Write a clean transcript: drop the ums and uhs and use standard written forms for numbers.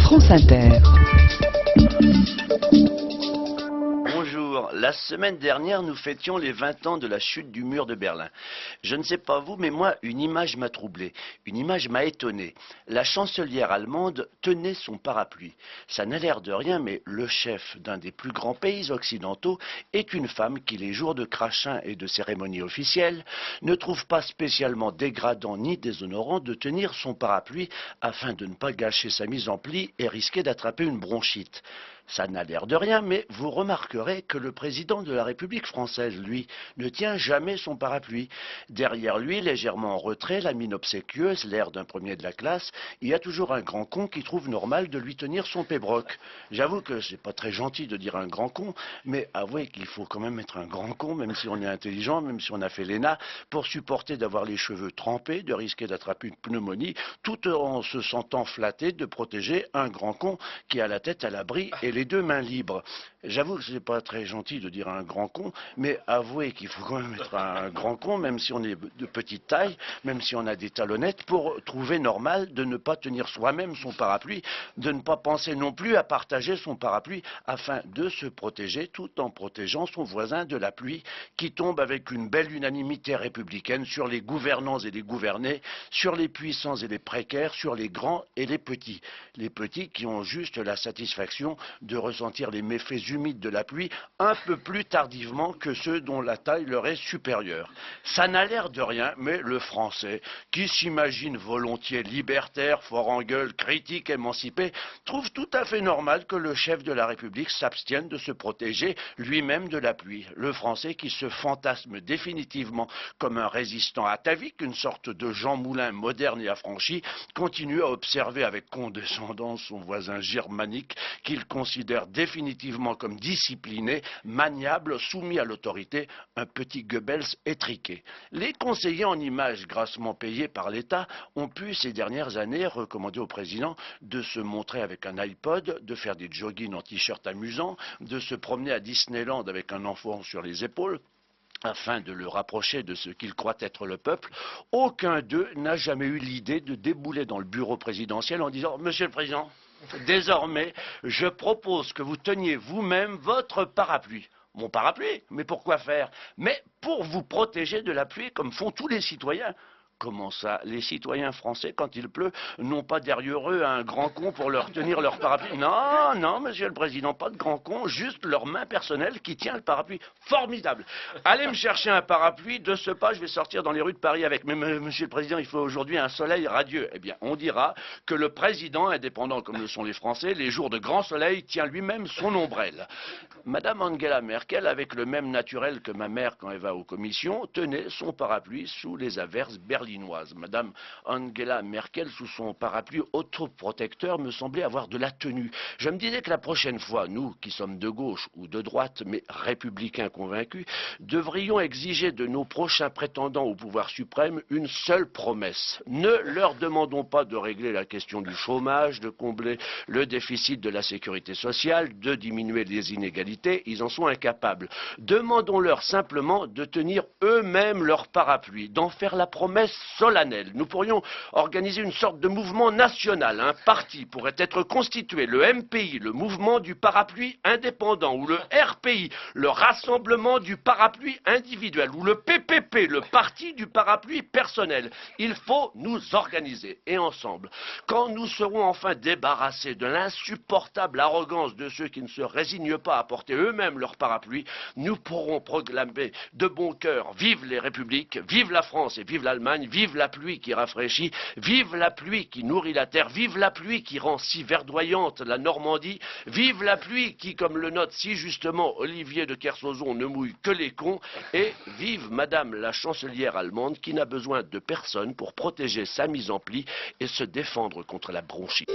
France Inter. Bonjour, la semaine dernière nous fêtions les 20 ans de la chute du mur de Berlin. Je ne sais pas vous, mais moi, une image m'a troublé, une image m'a étonné. La chancelière allemande tenait son parapluie. Ça n'a l'air de rien, mais le chef d'un des plus grands pays occidentaux est une femme qui, les jours de crachin et de cérémonies officielles, ne trouve pas spécialement dégradant ni déshonorant de tenir son parapluie afin de ne pas gâcher sa mise en pli et risquer d'attraper une bronchite. Ça n'a l'air de rien, mais vous remarquerez que le président de la République française, lui, ne tient jamais son parapluie. Derrière lui, légèrement en retrait, la mine obséquieuse, l'air d'un premier de la classe, il y a toujours un grand con qui trouve normal de lui tenir son pébroc. J'avoue que c'est pas très gentil de dire un grand con, mais avouez qu'il faut quand même être un grand con, même si on est intelligent, même si on a fait l'ENA, pour supporter d'avoir les cheveux trempés, de risquer d'attraper une pneumonie, tout en se sentant flatté de protéger un grand con qui a la tête à l'abri et les deux mains libres. J'avoue que c'est pas très gentil de dire un grand con, mais avouez qu'il faut quand même être un grand con, même si on est de petite taille, même si on a des talonnettes, pour trouver normal de ne pas tenir soi-même son parapluie, de ne pas penser non plus à partager son parapluie afin de se protéger tout en protégeant son voisin de la pluie qui tombe avec une belle unanimité républicaine sur les gouvernants et les gouvernés, sur les puissants et les précaires, sur les grands et les petits. Les petits qui ont juste la satisfaction de ressentir les méfaits humides de la pluie un peu plus tardivement que ceux dont la taille leur est supérieure. Ça n'a l'air de rien, mais le Français, qui s'imagine volontiers libertaire, fort en gueule, critique, émancipé, trouve tout à fait normal que le chef de la République s'abstienne de se protéger lui-même de la pluie. Le Français qui se fantasme définitivement comme un résistant atavique, une sorte de Jean Moulin moderne et affranchi, continue à observer avec condescendance son voisin germanique qu'il considère définitivement comme discipliné, maniable, soumis à l'autorité, un petit Goebbels étriqué. Les conseillers en images grassement payés par l'État ont pu ces dernières années recommander au président de se montrer avec un iPod, de faire des joggings en t-shirt amusant, de se promener à Disneyland avec un enfant sur les épaules, afin de le rapprocher de ce qu'il croit être le peuple. Aucun d'eux n'a jamais eu l'idée de débouler dans le bureau présidentiel en disant « Monsieur le Président, désormais, je propose que vous teniez vous-même votre parapluie. » Mon parapluie? Mais pourquoi faire? Mais pour vous protéger de la pluie comme font tous les citoyens. Comment ça? Les citoyens français, quand il pleut, n'ont pas derrière eux un grand con pour leur tenir leur parapluie? Non, non, monsieur le président, pas de grand con, juste leur main personnelle qui tient le parapluie. Formidable! Allez me chercher un parapluie, de ce pas, je vais sortir dans les rues de Paris avec. Mais monsieur le président, il faut aujourd'hui un soleil radieux. Eh bien, on dira que le président, indépendant comme le sont les Français, les jours de grand soleil, tient lui-même son ombrelle. Madame Angela Merkel, avec le même naturel que ma mère quand elle va aux commissions, tenait son parapluie sous les averses berlinoises. Madame Angela Merkel, sous son parapluie autoprotecteur, me semblait avoir de la tenue. Je me disais que la prochaine fois, nous, qui sommes de gauche ou de droite, mais républicains convaincus, devrions exiger de nos prochains prétendants au pouvoir suprême une seule promesse. Ne leur demandons pas de régler la question du chômage, de combler le déficit de la sécurité sociale, de diminuer les inégalités, ils en sont incapables. Demandons-leur simplement de tenir eux-mêmes leur parapluie, d'en faire la promesse solennelle. Nous pourrions organiser une sorte de mouvement national. Un parti pourrait être constitué, le MPI, le mouvement du parapluie indépendant, ou le RPI, le rassemblement du parapluie individuel, ou le PPP, le parti du parapluie personnel. Il faut nous organiser, et ensemble, quand nous serons enfin débarrassés de l'insupportable arrogance de ceux qui ne se résignent pas à porter eux-mêmes leur parapluie, nous pourrons proclamer de bon cœur: vive les républiques, vive la France et vive l'Allemagne, vive la pluie qui rafraîchit, vive la pluie qui nourrit la terre, vive la pluie qui rend si verdoyante la Normandie, vive la pluie qui, comme le note si justement Olivier de Kersauzon, ne mouille que les cons, et vive Madame la chancelière allemande qui n'a besoin de personne pour protéger sa mise en pli et se défendre contre la bronchite.